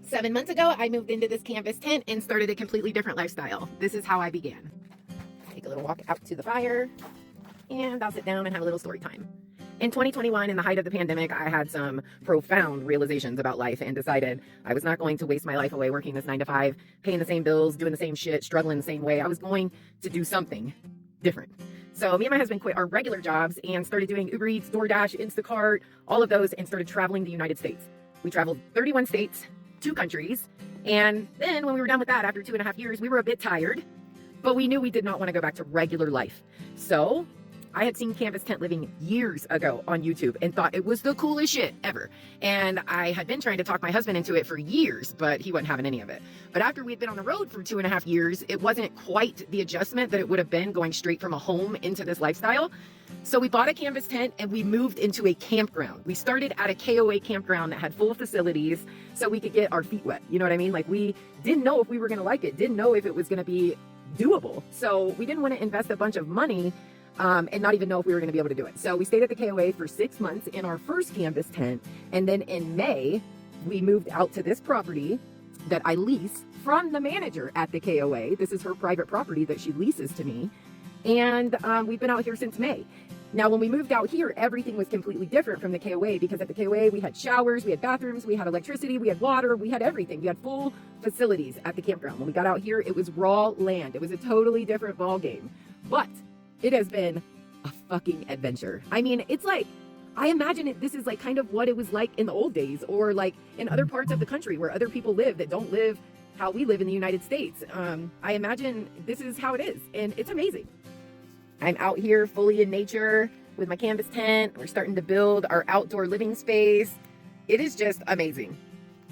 7 months ago, I moved into this canvas tent and started a completely different lifestyle. This is how I began. Take a little walk out to the fire, and I'll sit down and have a little story time. In 2021, in the height of the pandemic, I had some profound realizations about life and decided I was not going to waste my life away working this 9 to 5, paying the same bills, doing the same shit, struggling the same way. I was going to do something different. So me and my husband quit our regular jobs and started doing Uber Eats, DoorDash, Instacart, all of those, and started traveling the United States. We traveled 31 states, 2 countries. And then when we were done with that, after 2.5 years, we were a bit tired, but we knew we did not want to go back to regular life. So I had seen Canvas Tent Living years ago on YouTube and thought it was the coolest shit ever. And I had been trying to talk my husband into it for years, but he wasn't having any of it. But after we'd been on the road for 2.5 years, it wasn't quite the adjustment that it would have been going straight from a home into this lifestyle. So we bought a canvas tent and we moved into a campground. We started at a KOA campground that had full facilities so we could get our feet wet. You know what I mean? Like, we didn't know if we were going to like it, didn't know if it was going to be doable. So we didn't want to invest a bunch of money and not even know if we were going to be able to do it. So we stayed at the KOA for 6 months in our first canvas tent. And then in May, we moved out to this property that I lease from the manager at the KOA. This is her private property that she leases to me. And we've been out here since May. Now, when we moved out here, everything was completely different from the KOA, because at the KOA, we had showers, we had bathrooms, we had electricity, we had water, we had everything. We had full facilities at the campground. When we got out here, it was raw land. It was a totally different ball game. But it has been a fucking adventure. I mean, it's like, I imagine this is like kind of what it was like in the old days, or like in other parts of the country where other people live that don't live how we live in the United States. I imagine this is how it is, and it's amazing. I'm out here fully in nature with my canvas tent. We're starting to build our outdoor living space. It is just amazing.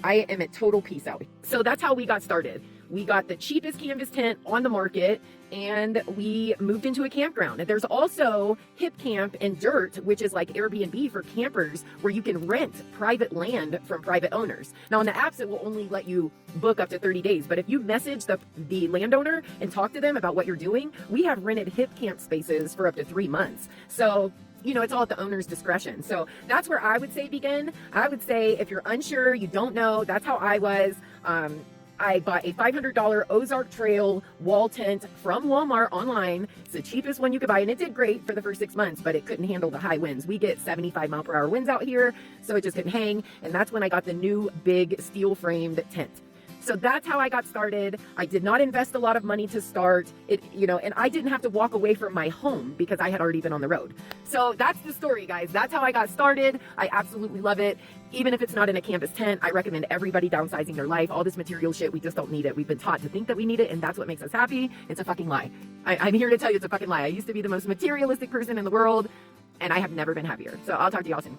I am at total peace out. So that's how we got started. We got the cheapest canvas tent on the market and we moved into a campground. And there's also Hip Camp and Dirt, which is like Airbnb for campers, where you can rent private land from private owners. Now on the apps, it will only let you book up to 30 days. But if you message the landowner and talk to them about what you're doing, we have rented Hip Camp spaces for up to 3 months. So, you know, it's all at the owner's discretion. So that's where I would say begin. I would say if you're unsure, you don't know, that's how I was. I bought a $500 Ozark Trail wall tent from Walmart online. It's the cheapest one you could buy, and it did great for the first 6 months, but it couldn't handle the high winds. We get 75-mile-per-hour winds out here, so it just couldn't hang, and that's when I got the new big steel-framed tent. So that's how I got started. I did not invest a lot of money to start it, you know, and I didn't have to walk away from my home because I had already been on the road. So that's the story, guys. That's how I got started. I absolutely love it. Even if it's not in a canvas tent, I recommend everybody downsizing their life. All this material shit, we just don't need it. We've been taught to think that we need it, and that's what makes us happy. It's a fucking lie. I'm here to tell you it's a fucking lie. I used to be the most materialistic person in the world, and I have never been happier. So I'll talk to y'all soon.